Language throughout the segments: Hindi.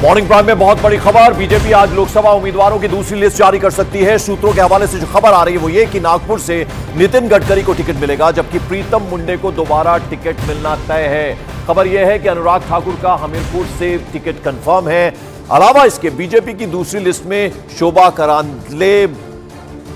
मॉर्निंग प्राइम में बहुत बड़ी खबर। बीजेपी आज लोकसभा उम्मीदवारों की दूसरी लिस्ट जारी कर सकती है। सूत्रों के हवाले से जो खबर आ रही है वो ये कि नागपुर से नितिन गडकरी को टिकट मिलेगा, जबकि प्रीतम मुंडे को दोबारा टिकट मिलना तय है। खबर यह है कि अनुराग ठाकुर का हमीरपुर से टिकट कंफर्म है। अलावा इसके बीजेपी की दूसरी लिस्ट में शोभा करांदले,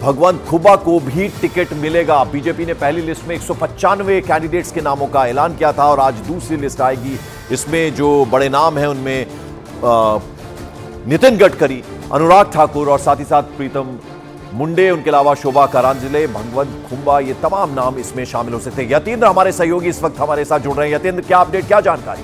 भगवंत खुबा को भी टिकट मिलेगा। बीजेपी ने पहली लिस्ट में 195 कैंडिडेट्स के नामों का ऐलान किया था और आज दूसरी लिस्ट आएगी। इसमें जो बड़े नाम हैं उनमें नितिन गडकरी, अनुराग ठाकुर और साथ ही साथ प्रीतम मुंडे, उनके अलावा शोभा करांदले, भगवंत खुबा, ये तमाम नाम इसमें शामिल हो सकते हैं। यतेंद्र हमारे सहयोगी इस वक्त हमारे साथ जुड़ रहे हैं। यतेंद्र, क्या अपडेट, क्या जानकारी?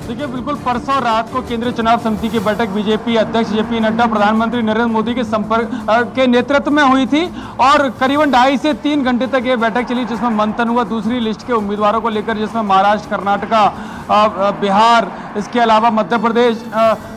देखिए, बिल्कुल परसों रात को केंद्रीय चुनाव समिति की बैठक बीजेपी अध्यक्ष जेपी नड्डा, प्रधानमंत्री नरेंद्र मोदी के संपर्क के नेतृत्व में हुई थी और करीबन 2.5 से 3 घंटे तक ये बैठक चली, जिसमें मंथन हुआ दूसरी लिस्ट के उम्मीदवारों को लेकर, जिसमें महाराष्ट्र, कर्नाटका, बिहार, इसके अलावा मध्य प्रदेश,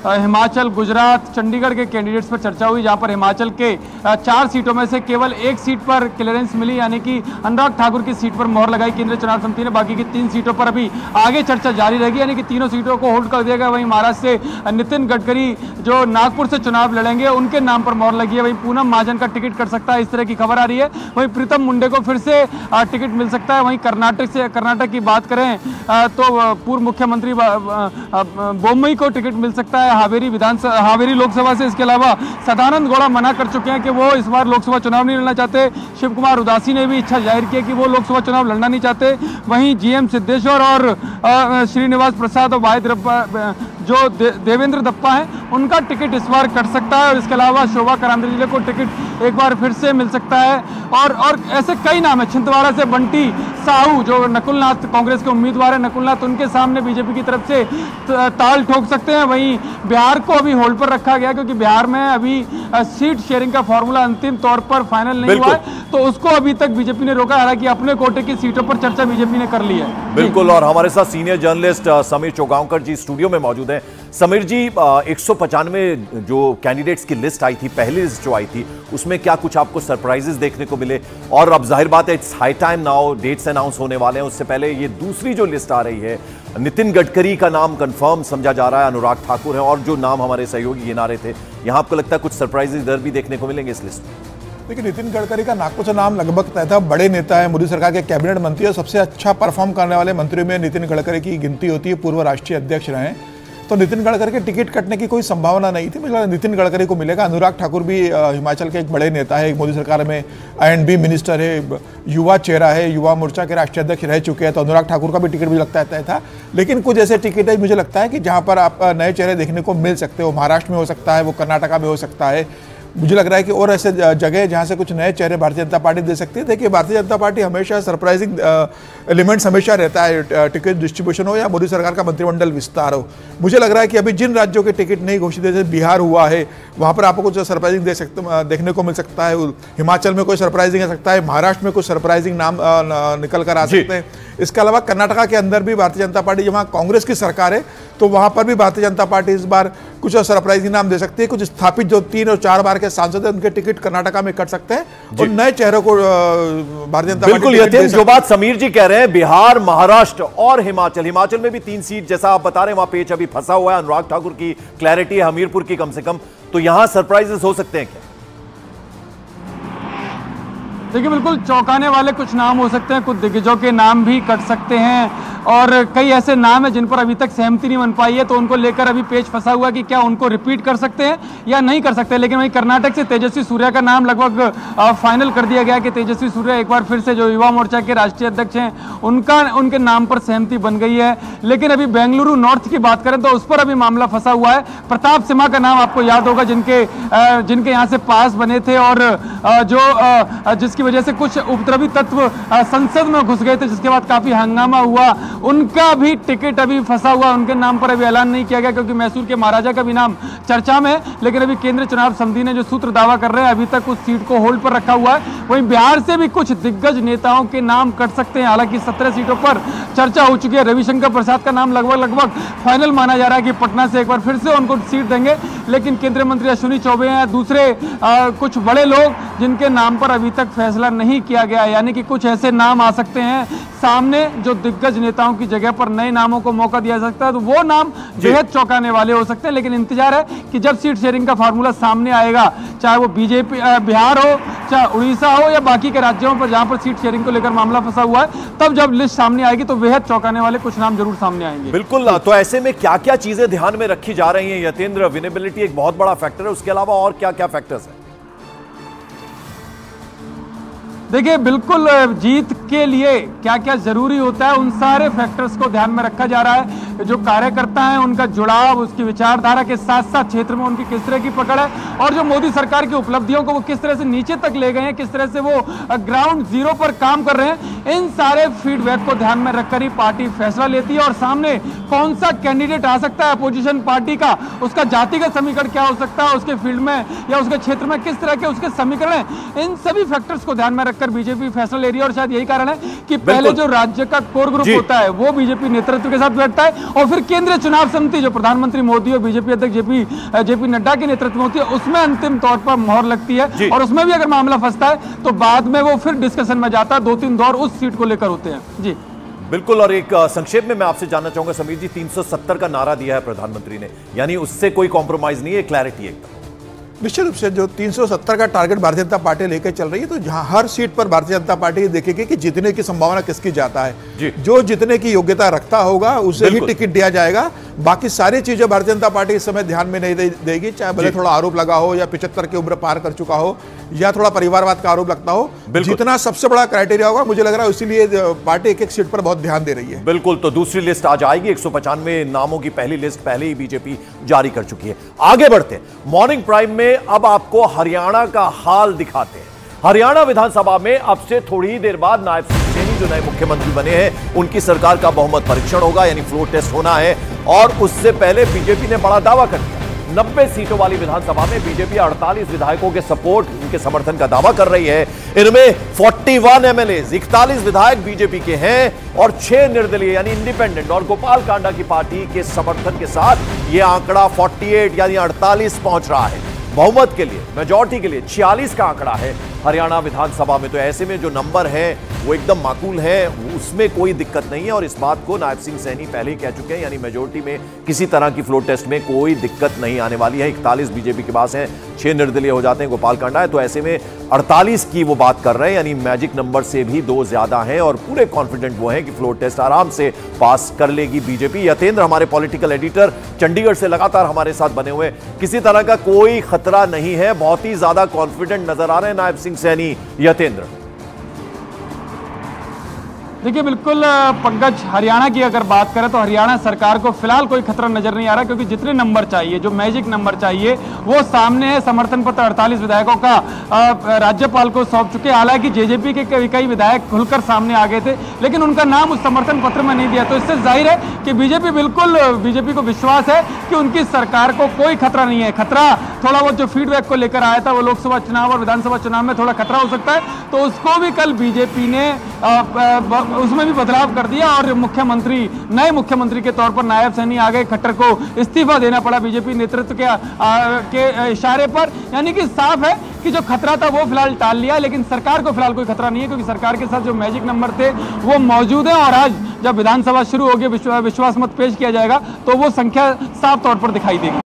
हिमाचल, गुजरात, चंडीगढ़ के कैंडिडेट्स पर चर्चा हुई, जहां पर हिमाचल के 4 सीटों में से केवल 1 सीट पर क्लियरेंस मिली, यानी कि अनुराग ठाकुर की सीट पर मोहर लगाई केंद्रीय चुनाव समिति ने। बाकी की 3 सीटों पर अभी आगे चर्चा जारी रहेगी, यानी कि तीनों सीटों को होल्ड कर दिया गया। वहीं महाराष्ट्र से नितिन गडकरी जो नागपुर से चुनाव लड़ेंगे, उनके नाम पर मोहर लगी है। वहीं पूनम महाजन का टिकट कट सकता है, इस तरह की खबर आ रही है। वहीं प्रीतम मुंडे को फिर से टिकट मिल सकता है। वहीं कर्नाटक की बात करें तो पूर्व मुख्यमंत्री बोम्मई को टिकट मिल सकता है हावेरी लोकसभा से। इसके अलावा सदानंद गौड़ा मना कर चुके हैं कि वो इस बार लोकसभा चुनाव नहीं लड़ना चाहते। शिव कुमार उदासी ने भी इच्छा जाहिर की कि वो लोकसभा चुनाव लड़ना नहीं चाहते। वहीं जीएम सिद्धेश्वर और श्रीनिवास प्रसाद और वाहिद जो देवेंद्र दप्पा हैं, उनका टिकट इस बार कट सकता है। और इसके अलावा शोभा करांदले को टिकट एक बार फिर से मिल सकता है। और ऐसे कई नाम है। छिंदवाड़ा से बंटी साहू जो नकुलनाथ कांग्रेस के उम्मीदवार है, नकुलनाथ, उनके सामने बीजेपी की तरफ से ताल ठोक सकते हैं। वहीं बिहार को अभी होल्ड पर रखा गया क्योंकि बिहार में अभी सीट शेयरिंग का फॉर्मूला अंतिम तौर पर फाइनल नहीं हुआ है, तो उसको अभी तक बीजेपी ने रोका। हालांकि अपने कोटे की सीटों पर चर्चा बीजेपी ने कर ली है। बिल्कुल, और हमारे साथ सीनियर जर्नलिस्ट समीर चौगांवकर जी स्टूडियो में मौजूद हैं। समीर जी, 195 जो कैंडिडेट्स की लिस्ट आई थी, पहली लिस्ट जो आई थी, उसमें क्या कुछ आपको सरप्राइजेस देखने को मिले? और अब जाहिर बात है it's high time now, dates announce होने वाले हैं। उससे पहले ये दूसरी जो लिस्ट आ रही है, नितिन गडकरी का नाम कंफर्म समझा जा रहा है, अनुराग ठाकुर है और जो नाम हमारे सहयोगी गिना रहे थे, यहां आपको लगता है कुछ सरप्राइजेस इधर भी देखने को मिलेंगे इस लिस्ट में? देखिए, नितिन गडकरी का नागपुर से नाम लगभग तय था। बड़े नेता है, मोदी सरकार के कैबिनेट मंत्री है, सबसे अच्छा परफॉर्म करने वाले मंत्रियों में नितिन गडकरी की गिनती होती है। पूर्व राष्ट्रीय अध्यक्ष रहे, तो नितिन गडकरी के टिकट कटने की कोई संभावना नहीं थी। मुझे नितिन गडकरी को मिलेगा। अनुराग ठाकुर भी हिमाचल के एक बड़े नेता है, मोदी सरकार में I&B मिनिस्टर है, युवा चेहरा है, युवा मोर्चा के राष्ट्रीय अध्यक्ष रह चुके हैं, तो अनुराग ठाकुर का भी टिकट मुझे लगता है तय था। लेकिन कुछ ऐसे टिकट है मुझे लगता है कि जहाँ पर आप नए चेहरे देखने को मिल सकते हो। महाराष्ट्र में हो सकता है, वो कर्नाटका में हो सकता है। मुझे लग रहा है कि और ऐसे जगह जहाँ से कुछ नए चेहरे भारतीय जनता पार्टी दे सकती है। देखिए, भारतीय जनता पार्टी हमेशा सरप्राइजिंग एलिमेंट्स हमेशा रहता है, टिकट डिस्ट्रीब्यूशन हो या मोदी सरकार का मंत्रिमंडल विस्तार हो। मुझे लग रहा है कि अभी जिन राज्यों के टिकट नहीं घोषित, जैसे बिहार हुआ है, वहाँ पर आपको कुछ सरप्राइजिंग देखने को मिल सकता है। हिमाचल में कोई सरप्राइजिंग आ सकता है, महाराष्ट्र में कुछ सरप्राइजिंग नाम निकल कर आ सकते हैं। इसके अलावा कर्नाटका के अंदर भी भारतीय जनता पार्टी, जहाँ कांग्रेस की सरकार है, तो वहाँ पर भी भारतीय जनता पार्टी इस बार कुछ सरप्राइजिंग नाम दे सकती है। कुछ स्थापित जो 3 और 4 बार के सांसद हैं, उनके टिकट कर्नाटका में कट सकते हैं और नए चेहरों को भारतीय जनता पार्टी। बिल्कुल, जो बात समीर जी कह रहे हैं, बिहार, महाराष्ट्र और हिमाचल में भी 3 सीट जैसा आप बता रहे हैं, वहां पेच अभी फंसा हुआ है। अनुराग ठाकुर की क्लैरिटी है, हमीरपुर की कम से कम, तो यहां सरप्राइजेस हो सकते हैं क्या? देखिए, बिल्कुल चौंकाने वाले कुछ नाम हो सकते हैं, कुछ दिग्गजों के नाम भी कट सकते हैं और कई ऐसे नाम हैं जिन पर अभी तक सहमति नहीं बन पाई है, तो उनको लेकर अभी पेच फंसा हुआ कि क्या उनको रिपीट कर सकते हैं या नहीं कर सकते। लेकिन वहीं कर्नाटक से तेजस्वी सूर्या का नाम लगभग फाइनल कर दिया गया कि तेजस्वी सूर्या एक बार फिर से जो युवा मोर्चा के राष्ट्रीय अध्यक्ष हैं, उनके नाम पर सहमति बन गई है। लेकिन अभी बेंगलुरु नॉर्थ की बात करें तो उस पर अभी मामला फंसा हुआ है। प्रताप सिम्हा का नाम आपको याद होगा, जिनके यहाँ से पास बने थे और जिसकी वजह से कुछ उपद्रवी तत्व संसद में घुस गए थे, जिसके बाद काफी हंगामा हुआ। उनका भी टिकट अभी फंसा हुआ, उनके नाम पर अभी ऐलान नहीं किया गया क्योंकि मैसूर के महाराजा का भी नाम चर्चा में है। लेकिन अभी केंद्रीय चुनाव समिति ने जो सूत्र दावा कर रहे हैं, अभी तक उस सीट को होल्ड पर रखा हुआ है। वहीं बिहार से भी कुछ दिग्गज नेताओं के नाम कट सकते हैं। हालांकि 17 सीटों पर चर्चा हो चुकी है। रविशंकर प्रसाद का नाम लगभग फाइनल माना जा रहा है कि पटना से एक बार फिर से उनको सीट देंगे। लेकिन केंद्रीय मंत्री अश्विनी चौबे हैं, दूसरे कुछ बड़े लोग जिनके नाम पर अभी तक फैसला नहीं किया गया, यानी कि कुछ ऐसे नाम आ सकते हैं सामने जो दिग्गज नेता नेताओं की जगह पर नए नामों को मौका दिया जा सकता है, तो वो नाम बेहद चौंकाने वाले हो सकते हैं। लेकिन इंतजार है कि जब सीट शेयरिंग का फार्मूला सामने आएगा, चाहे वो बीजेपी बिहार हो, चाहे उड़ीसा हो या बाकी के राज्यों पर जहां पर सीट शेयरिंग को लेकर मामला फंसा हुआ है, तब जब लिस्ट सामने आएगी तो बेहद चौंकाने वाले कुछ नाम जरूर सामने आएंगे। बिल्कुल। तो ऐसे में क्या क्या चीजें ध्यान में रखी जा रही हैं यतेंद्र? विनेबिलिटी एक बहुत बड़ा फैक्टर है, उसके अलावा और क्या क्या फैक्टर्स हैं? देखिए, बिल्कुल जीत के लिए क्या क्या जरूरी होता है, उन सारे फैक्टर्स को ध्यान में रखा जा रहा है। जो कार्यकर्ता हैं उनका जुड़ाव, उसकी विचारधारा के साथ साथ क्षेत्र में उनकी किस तरह की पकड़ है, और जो मोदी सरकार की उपलब्धियों को वो किस तरह से नीचे तक ले गए हैं, किस तरह से वो ग्राउंड जीरो पर काम कर रहे हैं, इन सारे फीडबैक को ध्यान में रखकर ही पार्टी फैसला लेती है। और सामने कौन सा कैंडिडेट आ सकता है अपोजिशन पार्टी का, उसका जातिगत समीकरण क्या हो सकता है, उसके फील्ड में या उसके क्षेत्र में किस तरह के उसके समीकरण हैं, इन सभी फैक्टर्स को ध्यान में रखकर बीजेपी फैसला ले रही है। और शायद यही कारण है कि पहले जो राज्य का कोर ग्रुप होता है वो बीजेपी नेतृत्व के साथ बैठता है, और फिर केंद्रीय चुनाव समिति जो प्रधानमंत्री मोदी और बीजेपी अध्यक्ष जेपी नड्डा के नेतृत्व में होती है, उसमें अंतिम तौर पर मोहर लगती है। और उसमें भी अगर मामला फंसता है तो बाद में वो फिर डिस्कशन में जाता है, 2-3 दौर उस सीट को लेकर होते हैं। जी बिल्कुल। और एक संक्षेप में मैं आपसे जानना चाहूंगा समीर जी, 370 का नारा दिया है प्रधानमंत्री ने, यानी उससे कोई कॉम्प्रोमाइज नहीं है, क्लैरिटी एकदम। निश्चित रूप से जो 370 का टारगेट भारतीय जनता पार्टी लेकर चल रही है, तो जहां हर सीट पर भारतीय जनता पार्टी देखेगी कि जीतने की संभावना किसकी ज्यादा है। जो जीतने की योग्यता रखता होगा उसे ही टिकट दिया जाएगा। बाकी सारी चीजें भारतीय जनता पार्टी इस समय ध्यान में नहीं देगी, चाहे भले थोड़ा आरोप लगा हो या 75 की उम्र पार कर चुका हो या थोड़ा परिवारवाद का आरोप लगता हो। जीतना सबसे बड़ा क्राइटेरिया होगा, मुझे लग रहा है, इसीलिए पार्टी एक एक सीट पर बहुत ध्यान दे रही है। बिल्कुल। तो दूसरी लिस्ट आज आएगी, 195 नामों की पहली लिस्ट पहले ही बीजेपी जारी कर चुकी है। आगे बढ़ते हैं मॉर्निंग प्राइम में, अब आपको हरियाणा का हाल दिखाते हैं। हरियाणा विधानसभा में अब से थोड़ी ही देर बाद नायब सिंह सैनी जो नए मुख्यमंत्री बने हैं उनकी सरकार का बहुमत परीक्षण होगा, यानी फ्लोर टेस्ट होना है। और उससे पहले बीजेपी ने बड़ा दावा कर दिया, 90 सीटों वाली विधानसभा में बीजेपी 48 विधायकों के सपोर्ट, उनके समर्थन का दावा कर रही है। इनमें 41 एमएलए, 41 विधायक बीजेपी के हैं और 6 निर्दलीय यानी इंडिपेंडेंट और गोपाल कांडा की पार्टी के समर्थन के साथ यह आंकड़ा 48 यानी 48 पहुंच रहा है। बहुमत के लिए, मेजॉरिटी के लिए 46 का आंकड़ा है हरियाणा विधानसभा में। तो ऐसे में जो नंबर है वो एकदम माकूल है, उसमें कोई दिक्कत नहीं है। और इस बात को नायब सिंह सैनी पहले ही कह चुके हैं, यानी मेजॉरिटी में किसी तरह की फ्लोर टेस्ट में कोई दिक्कत नहीं आने वाली है। 41 बीजेपी के पास हैं, 6 निर्दलीय हो जाते हैं, गोपाल कांडा है, तो ऐसे में 48 की वो बात कर रहे हैं, यानी मैजिक नंबर से भी 2 ज्यादा हैं। और पूरे कॉन्फिडेंट वो हैं कि फ्लोर टेस्ट आराम से पास कर लेगी बीजेपी। यतेंद्र हमारे पॉलिटिकल एडिटर चंडीगढ़ से लगातार हमारे साथ बने हुए, किसी तरह का कोई खतरा नहीं है, बहुत ही ज्यादा कॉन्फिडेंट नजर आ रहे हैं नायब सिंह सैनी। यतेंद्र देखिए, बिल्कुल पंकज, हरियाणा की अगर बात करें तो हरियाणा सरकार को फिलहाल कोई खतरा नजर नहीं आ रहा, क्योंकि जितने नंबर चाहिए, जो मैजिक नंबर चाहिए, वो सामने है। समर्थन पत्र 48 विधायकों का राज्यपाल को सौंप चुके। हालांकि जेजेपी के कई विधायक खुलकर सामने आ गए थे, लेकिन उनका नाम उस समर्थन पत्र में नहीं दिया। तो इससे जाहिर है कि बीजेपी को विश्वास है कि उनकी सरकार को कोई खतरा नहीं है। खतरा थोड़ा बहुत जो फीडबैक को लेकर आया था, वो लोकसभा चुनाव और विधानसभा चुनाव में थोड़ा खतरा हो सकता है, तो उसको भी कल बीजेपी ने उसमें भी बदलाव कर दिया। और नए मुख्यमंत्री के तौर पर नायब सैनी आ गए। खट्टर को इस्तीफा देना पड़ा बीजेपी नेतृत्व के इशारे पर, यानी कि साफ है कि जो खतरा था वो फिलहाल टाल लिया। लेकिन सरकार को फिलहाल कोई खतरा नहीं है, क्योंकि सरकार के साथ जो मैजिक नंबर थे वो मौजूद है। और आज जब विधानसभा शुरू होगी, विश्वास मत पेश किया जाएगा, तो वो संख्या साफ तौर पर दिखाई देगी।